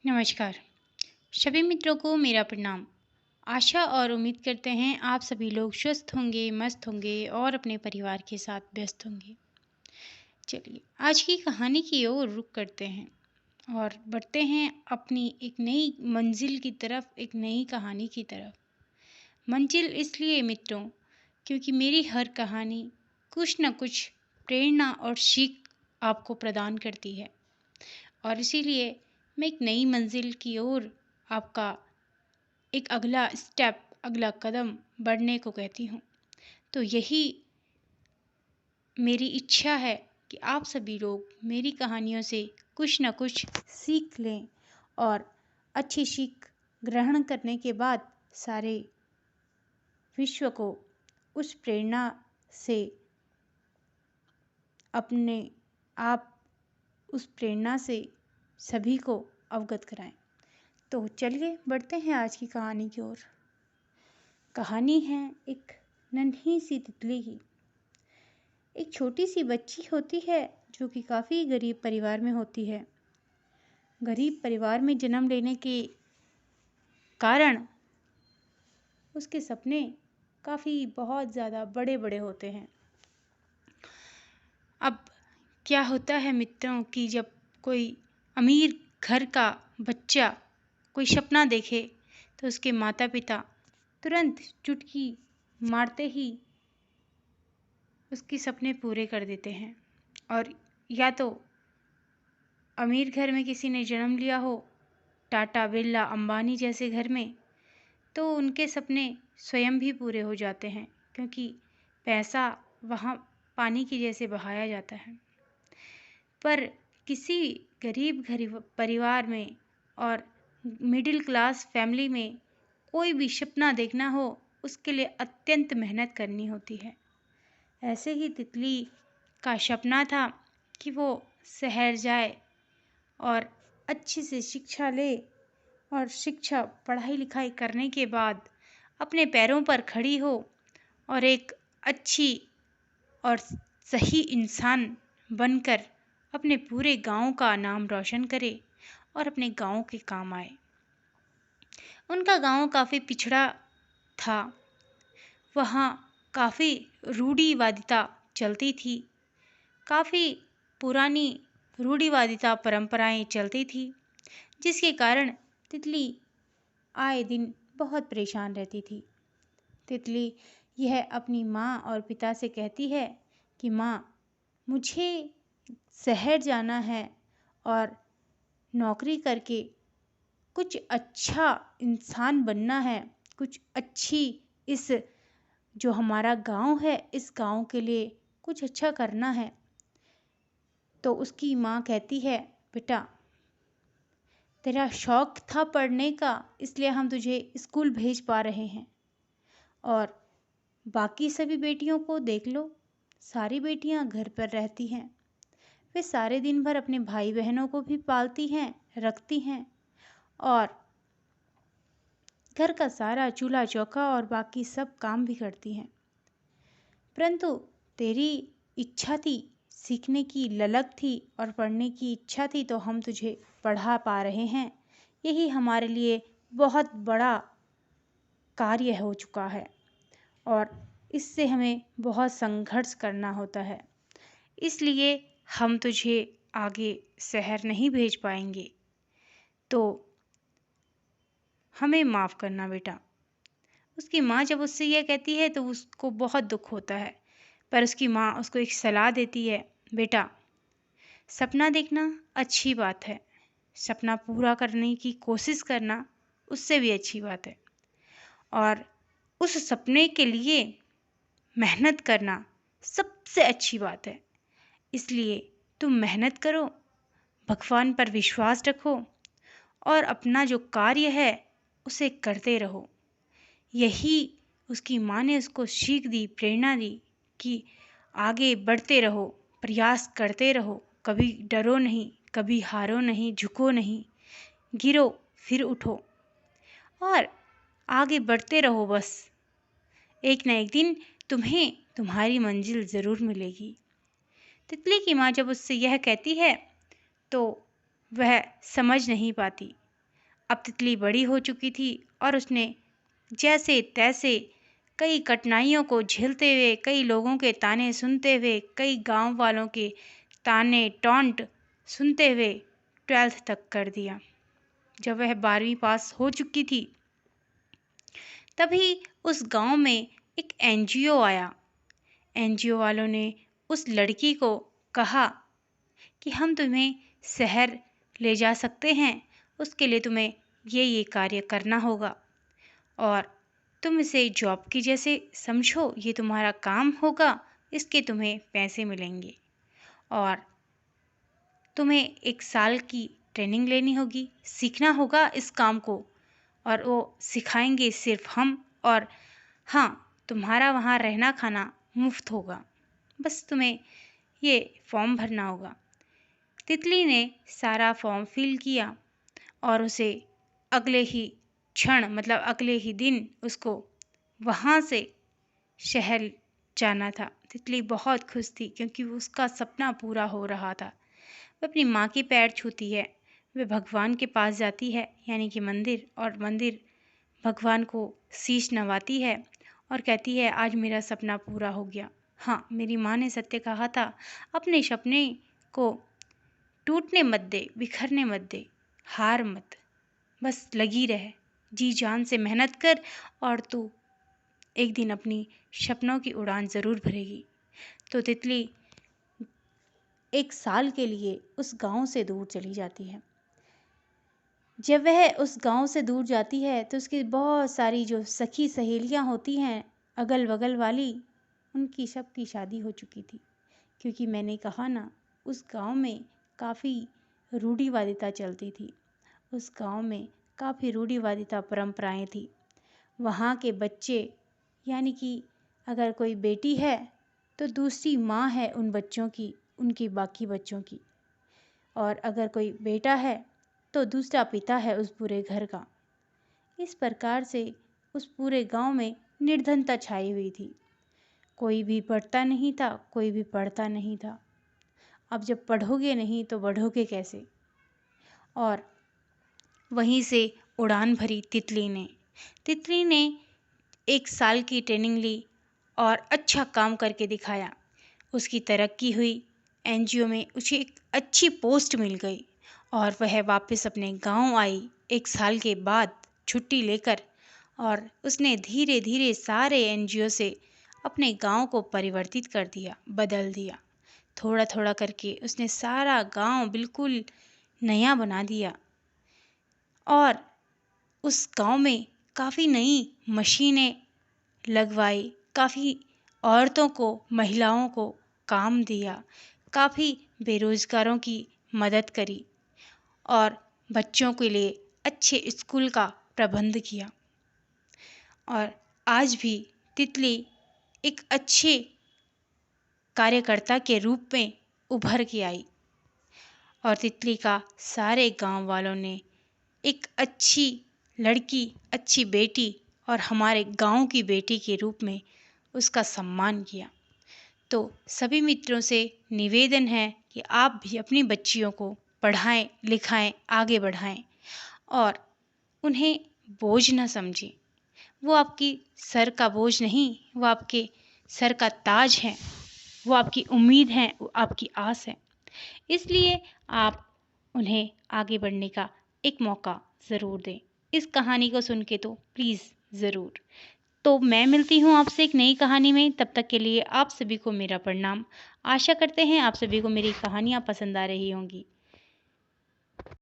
नमस्कार। सभी मित्रों को मेरा प्रणाम। आशा और उम्मीद करते हैं आप सभी लोग स्वस्थ होंगे, मस्त होंगे और अपने परिवार के साथ व्यस्त होंगे। चलिए, आज की कहानी की ओर रुख करते हैं और बढ़ते हैं अपनी एक नई मंजिल की तरफ, एक नई कहानी की तरफ। मंजिल इसलिए मित्रों, क्योंकि मेरी हर कहानी कुछ न कुछ प्रेरणा और सीख आपको प्रदान करती है और इसीलिए मैं एक नई मंजिल की ओर आपका एक अगला स्टेप, अगला कदम बढ़ने को कहती हूँ। तो यही मेरी इच्छा है कि आप सभी लोग मेरी कहानियों से कुछ न कुछ सीख लें और अच्छी सीख ग्रहण करने के बाद सारे विश्व को उस प्रेरणा से अपने आप उस प्रेरणा से सभी को अवगत कराएं। तो चलिए बढ़ते हैं आज की कहानी की ओर। कहानी है एक नन्ही सी तितली की। एक छोटी सी बच्ची होती है जो कि काफ़ी गरीब परिवार में होती है। गरीब परिवार में जन्म लेने के कारण उसके सपने काफ़ी बहुत ज़्यादा बड़े बड़े होते हैं। अब क्या होता है मित्रों कि जब कोई अमीर घर का बच्चा कोई सपना देखे तो उसके माता पिता तुरंत चुटकी मारते ही उसके सपने पूरे कर देते हैं। और या तो अमीर घर में किसी ने जन्म लिया हो, टाटा, बिरला, अंबानी जैसे घर में, तो उनके सपने स्वयं भी पूरे हो जाते हैं क्योंकि पैसा वहाँ पानी की जैसे बहाया जाता है। पर किसी गरीब घर परिवार में और मिडिल क्लास फैमिली में कोई भी सपना देखना हो, उसके लिए अत्यंत मेहनत करनी होती है। ऐसे ही तितली का सपना था कि वो शहर जाए और अच्छी से शिक्षा ले और शिक्षा पढ़ाई लिखाई करने के बाद अपने पैरों पर खड़ी हो और एक अच्छी और सही इंसान बनकर अपने पूरे गांव का नाम रोशन करे और अपने गांव के काम आए। उनका गांव काफ़ी पिछड़ा था। वहाँ काफ़ी रूढ़िवादिता चलती थी। काफ़ी पुरानी रूढ़िवादिता परंपराएं चलती थी, जिसके कारण तितली आए दिन बहुत परेशान रहती थी। तितली यह अपनी माँ और पिता से कहती है कि माँ, मुझे शहर जाना है और नौकरी करके कुछ अच्छा इंसान बनना है, कुछ अच्छी इस जो हमारा गांव है, इस गांव के लिए कुछ अच्छा करना है। तो उसकी माँ कहती है, बेटा, तेरा शौक था पढ़ने का, इसलिए हम तुझे स्कूल भेज पा रहे हैं। और बाकी सभी बेटियों को देख लो, सारी बेटियां घर पर रहती हैं। वे सारे दिन भर अपने भाई बहनों को भी पालती हैं, रखती हैं और घर का सारा चूल्हा चौका और बाकी सब काम भी करती हैं। परंतु तेरी इच्छा थी, सीखने की ललक थी और पढ़ने की इच्छा थी, तो हम तुझे पढ़ा पा रहे हैं। यही हमारे लिए बहुत बड़ा कार्य हो चुका है और इससे हमें बहुत संघर्ष करना होता है। इसलिए हम तुझे आगे शहर नहीं भेज पाएंगे, तो हमें माफ़ करना बेटा। उसकी माँ जब उससे यह कहती है तो उसको बहुत दुख होता है, पर उसकी माँ उसको एक सलाह देती है, बेटा, सपना देखना अच्छी बात है, सपना पूरा करने की कोशिश करना उससे भी अच्छी बात है, और उस सपने के लिए मेहनत करना सबसे अच्छी बात है। इसलिए तुम मेहनत करो, भगवान पर विश्वास रखो और अपना जो कार्य है उसे करते रहो। यही उसकी माँ ने उसको सीख दी, प्रेरणा दी कि आगे बढ़ते रहो, प्रयास करते रहो, कभी डरो नहीं, कभी हारो नहीं, झुको नहीं, गिरो फिर उठो और आगे बढ़ते रहो। बस एक न एक दिन तुम्हें तुम्हारी मंजिल ज़रूर मिलेगी। तितली की माँ जब उससे यह कहती है तो वह समझ नहीं पाती अब तितली बड़ी हो चुकी थी और उसने जैसे तैसे कई कठिनाइयों को झेलते हुए, कई लोगों के ताने सुनते हुए, कई गांव वालों के ताने टॉन्ट सुनते हुए 12th तक कर दिया। जब वह 12वीं पास हो चुकी थी तभी उस गांव में एक एनजीओ आया। एनजीओ वालों ने उस लड़की को कहा कि हम तुम्हें शहर ले जा सकते हैं, उसके लिए तुम्हें ये कार्य करना होगा और तुम इसे जॉब की जैसे समझो, ये तुम्हारा काम होगा, इसके तुम्हें पैसे मिलेंगे और तुम्हें 1 साल की ट्रेनिंग लेनी होगी, सीखना होगा इस काम को और वो सिखाएंगे सिर्फ हम। और हाँ, तुम्हारा वहाँ रहना खाना मुफ्त होगा, बस तुम्हें ये फॉर्म भरना होगा। तितली ने सारा फॉर्म फिल किया और उसे अगले ही क्षण मतलब अगले ही दिन उसको वहाँ से शहर जाना था। तितली बहुत खुश थी क्योंकि उसका सपना पूरा हो रहा था। वह अपनी माँ के पैर छूती है, वह भगवान के पास जाती है यानी कि मंदिर, और मंदिर भगवान को शीश नवाती है और कहती है आज मेरा सपना पूरा हो गया। हाँ, मेरी माँ ने सत्य कहा था, अपने सपने को टूटने मत दे, बिखरने मत दे, हार मत, बस लगी रह, जी जान से मेहनत कर और तू एक दिन अपनी सपनों की उड़ान ज़रूर भरेगी। तो तितली 1 साल के लिए उस गांव से दूर चली जाती है। जब वह उस गांव से दूर जाती है तो उसकी बहुत सारी जो सखी सहेलियां होती हैं अगल बगल वाली, उनकी सबकी शादी हो चुकी थी। क्योंकि मैंने कहा ना, उस गांव में काफ़ी रूढ़िवादिता चलती थी, उस गांव में काफ़ी रूढ़िवादिता परंपराएं थी। वहाँ के बच्चे यानी कि अगर कोई बेटी है तो दूसरी माँ है उन बच्चों की, उनकी बाकी बच्चों की, और अगर कोई बेटा है तो दूसरा पिता है उस पूरे घर का। इस प्रकार से उस पूरे गांव में निर्धनता छाई हुई थी। कोई भी पढ़ता नहीं था, कोई भी पढ़ता नहीं था। अब जब पढ़ोगे नहीं तो बढ़ोगे कैसे। और वहीं से उड़ान भरी तितली ने 1 साल की ट्रेनिंग ली और अच्छा काम करके दिखाया। उसकी तरक्की हुई, एनजीओ में उसे एक अच्छी पोस्ट मिल गई और वह वापस अपने गांव आई 1 साल के बाद छुट्टी लेकर। और उसने धीरे धीरे सारे एनजीओ से अपने गांव को परिवर्तित कर दिया, बदल दिया। थोड़ा थोड़ा करके उसने सारा गांव बिल्कुल नया बना दिया और उस गांव में काफ़ी नई मशीनें लगवाई, काफ़ी औरतों को, महिलाओं को काम दिया, काफ़ी बेरोजगारों की मदद करी और बच्चों के लिए अच्छे स्कूल का प्रबंध किया। और आज भी तितली एक अच्छे कार्यकर्ता के रूप में उभर के आई और तितली का सारे गांव वालों ने एक अच्छी लड़की, अच्छी बेटी और हमारे गांव की बेटी के रूप में उसका सम्मान किया। तो सभी मित्रों से निवेदन है कि आप भी अपनी बच्चियों को पढ़ाएं, लिखाएं, आगे बढ़ाएं और उन्हें बोझ न समझें। वो आपकी सर का बोझ नहीं, वो आपके सर का ताज है, वो आपकी उम्मीद है, वो आपकी आस है। इसलिए आप उन्हें आगे बढ़ने का एक मौका ज़रूर दें। इस कहानी को सुन के तो प्लीज़ ज़रूर। तो मैं मिलती हूँ आपसे एक नई कहानी में, तब तक के लिए आप सभी को मेरा प्रणाम। आशा करते हैं आप सभी को मेरी कहानियाँ पसंद आ रही होंगी।